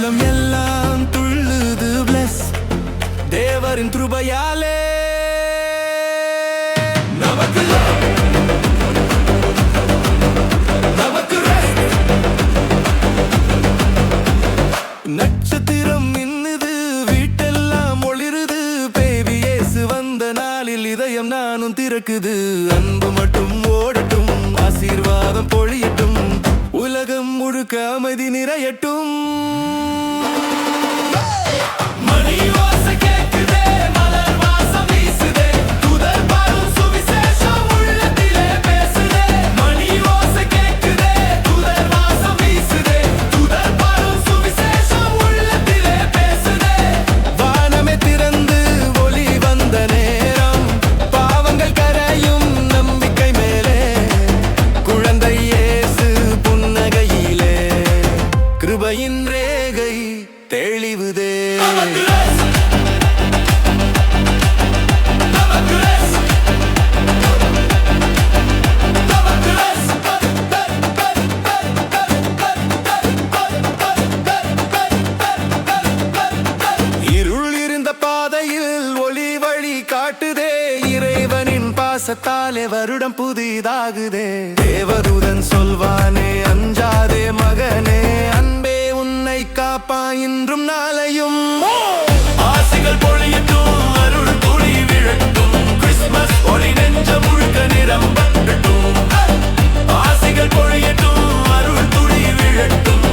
உள்ளம் எல்லாம் துள்ளுது பிளஸ் தேவரின் கிருபையாலே நமக்கு நட்சத்திரம் மின்னுது வீட்டெல்லாம் ஒளிருது பேபி இயேசு வந்த நாளில் இதயம் நானும் திறக்குது அன்பு மட்டும் ஓடட்டும் ஆசீர்வாதம் பொழியட்டும் உலகம் முழுக்க அமைதி நிறையட்டும் கிருபையின் ரேகை தெளிவுதே இருள் இருந்த பாதையில் ஒளி வழி காட்டுதே இறைவனின் பாசத்தாலே வருடம் புதிதாகுதே தேவதூதன் சொல்வானே அஞ்சாதே மகனே காப்பா இன்றும் நாளையும் ஆசைகள் பொழியட்டும் அருள் துளி விழட்டும் கிறிஸ்துமஸ் ஒளி நெஞ்ச முழுக்க நிரம்பட்டும் ஆசைகள் பொழியட்டும் அருள் துளி விழட்டும்